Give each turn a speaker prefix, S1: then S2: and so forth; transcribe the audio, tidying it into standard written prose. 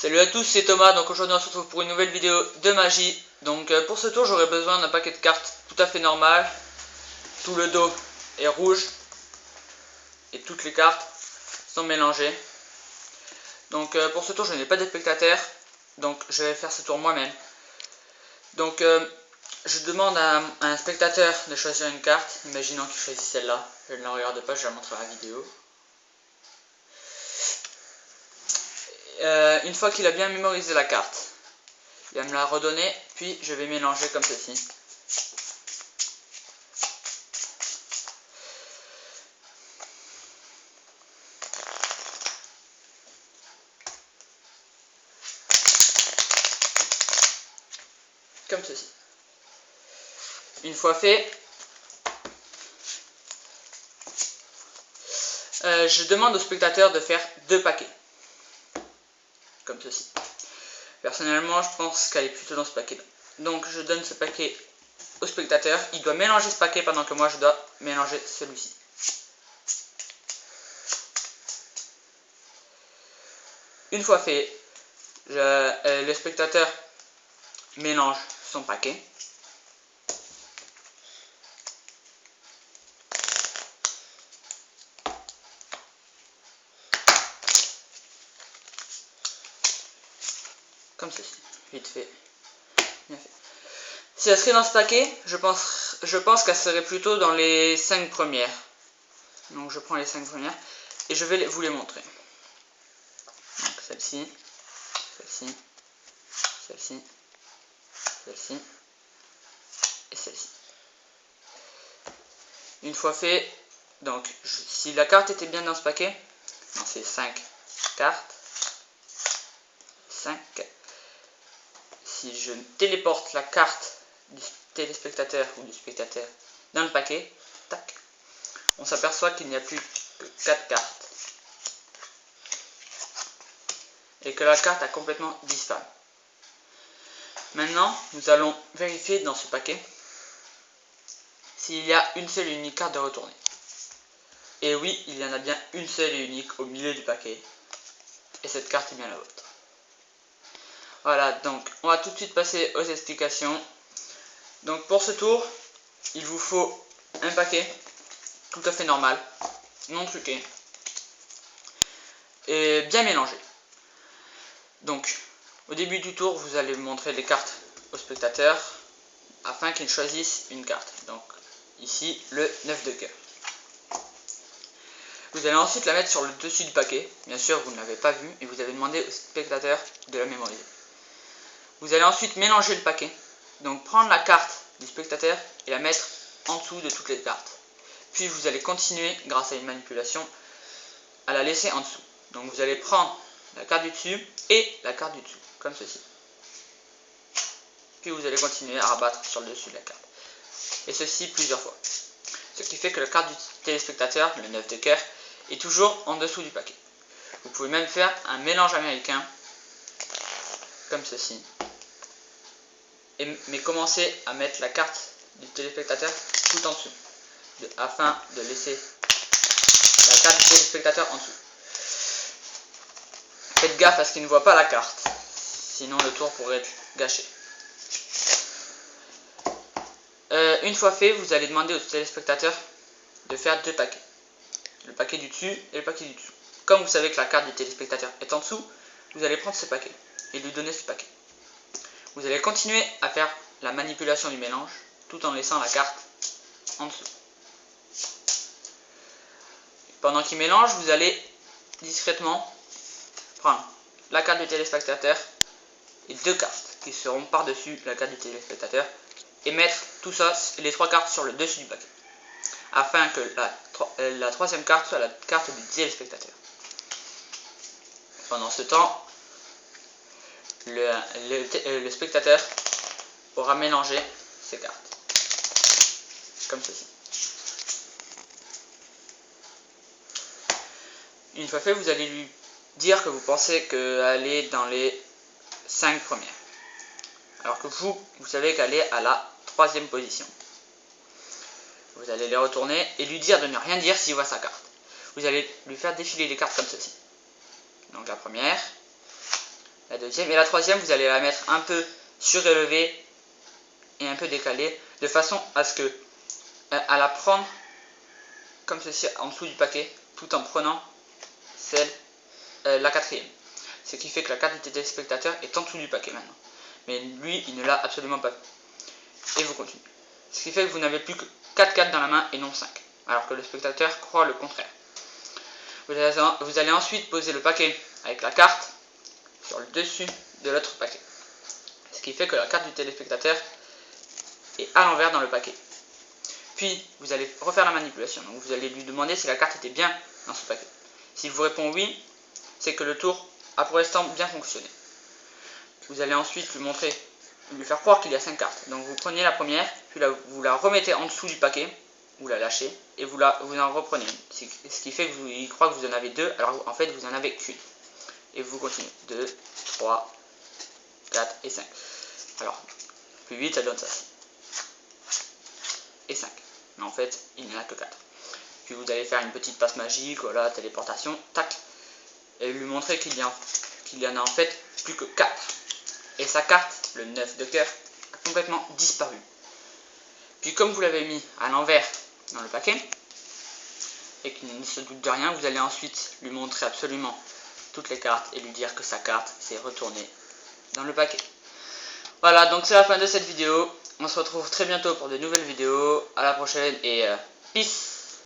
S1: Salut à tous, c'est Thomas. Donc aujourd'hui on se retrouve pour une nouvelle vidéo de magie. Donc pour ce tour j'aurai besoin d'un paquet de cartes tout à fait normal. Tout le dos est rouge et toutes les cartes sont mélangées. Donc pour ce tour je n'ai pas de spectateurs, donc je vais faire ce tour moi-même. Donc je demande à un spectateur de choisir une carte, imaginons qu'il choisit celle-là. Je ne la regarde pas, je la montre à la vidéo. Une fois qu'il a bien mémorisé la carte, il va me la redonner, puis je vais mélanger comme ceci. Comme ceci. Une fois fait, je demande au spectateur de faire 2 paquets. Comme ceci. Personnellement, je pense qu'elle est plutôt dans ce paquet-là. Donc, je donne ce paquet au spectateur. Il doit mélanger ce paquet pendant que moi, je dois mélanger celui-ci. Une fois fait, le spectateur mélange son paquet. Comme ceci, vite fait, bien fait. Si elle serait dans ce paquet, je pense qu'elle serait plutôt dans les 5 premières. Donc je prends les 5 premières et je vais vous les montrer. Donc celle-ci, celle-ci, celle-ci, celle-ci et celle-ci. Une fois fait, donc si la carte était bien dans ce paquet, dans ces 5 cartes, 5. Si je téléporte la carte du téléspectateur ou du spectateur dans le paquet, tac, on s'aperçoit qu'il n'y a plus que 4 cartes. Et que la carte a complètement disparu. Maintenant, nous allons vérifier dans ce paquet s'il y a une seule et unique carte de retourner. Et oui, il y en a bien une seule et unique au milieu du paquet. Et cette carte est bien la vôtre. Voilà, donc on va tout de suite passer aux explications. Donc pour ce tour, il vous faut un paquet tout à fait normal, non truqué, et bien mélangé. Donc au début du tour, vous allez montrer les cartes au spectateur afin qu'il choisisse une carte. Donc ici, le 9 de cœur. Vous allez ensuite la mettre sur le dessus du paquet. Bien sûr, vous ne l'avez pas vu et vous avez demandé au spectateur de la mémoriser. Vous allez ensuite mélanger le paquet. Donc prendre la carte du spectateur et la mettre en dessous de toutes les cartes. Puis vous allez continuer, grâce à une manipulation, à la laisser en dessous. Donc vous allez prendre la carte du dessus et la carte du dessous, comme ceci. Puis vous allez continuer à rabattre sur le dessus de la carte. Et ceci plusieurs fois. Ce qui fait que la carte du téléspectateur, le 9 de cœur, est toujours en dessous du paquet. Vous pouvez même faire un mélange américain, comme ceci. Mais commencez à mettre la carte du téléspectateur tout en dessous, afin de laisser la carte du téléspectateur en dessous. Faites gaffe à ce qu'il ne voit pas la carte, sinon le tour pourrait être gâché. Une fois fait, vous allez demander au téléspectateur de faire 2 paquets. Le paquet du dessus et le paquet du dessous. Comme vous savez que la carte du téléspectateur est en dessous, vous allez prendre ce paquet et lui donner ce paquet. Vous allez continuer à faire la manipulation du mélange tout en laissant la carte en dessous. Pendant qu'il mélange, vous allez discrètement prendre la carte du téléspectateur et 2 cartes qui seront par-dessus la carte du téléspectateur et mettre tout ça, les 3 cartes sur le dessus du paquet afin que la 3e carte soit la carte du téléspectateur. Pendant ce temps, le spectateur aura mélangé ses cartes, comme ceci. Une fois fait, vous allez lui dire que vous pensez qu'elle est dans les 5 premières, alors que vous savez qu'elle est à la 3e position. Vous allez les retourner et lui dire de ne rien dire s'il voit sa carte. Vous allez lui faire défiler les cartes comme ceci. Donc la première, la deuxième. Et la troisième, vous allez la mettre un peu surélevée et un peu décalée, de façon à ce que à la prendre comme ceci en dessous du paquet, tout en prenant la quatrième. Ce qui fait que la carte du téléspectateur est en dessous du paquet maintenant. Mais lui, il ne l'a absolument pas fait. Et vous continuez. Ce qui fait que vous n'avez plus que 4 cartes dans la main et non 5. Alors que le spectateur croit le contraire. Vous allez ensuite poser le paquet avec la carte sur le dessus de l'autre paquet. Ce qui fait que la carte du téléspectateur est à l'envers dans le paquet. Puis, vous allez refaire la manipulation. Donc, vous allez lui demander si la carte était bien dans ce paquet. S'il vous répond oui, c'est que le tour a pour l'instant bien fonctionné. Vous allez ensuite lui faire croire qu'il y a 5 cartes. Donc, vous prenez la première, puis vous la remettez en dessous du paquet, vous la lâchez, et vous en reprenez une. Ce qui fait qu'il croit que vous en avez 2, alors en fait, vous en avez qu'une. Et vous continuez. 2, 3, 4 et 5. Alors, plus 8, ça donne ça. Et 5. Mais en fait, il n'y en a que 4. Puis vous allez faire une petite passe magique, voilà, téléportation, tac, et lui montrer qu'il y en a en fait plus que 4. Et sa carte, le 9 de cœur, a complètement disparu. Puis comme vous l'avez mis à l'envers dans le paquet, et qu'il ne se doute de rien, vous allez ensuite lui montrer absolument toutes les cartes et lui dire que sa carte s'est retournée dans le paquet. Voilà, donc c'est la fin de cette vidéo. On se retrouve très bientôt pour de nouvelles vidéos. À la prochaine et peace.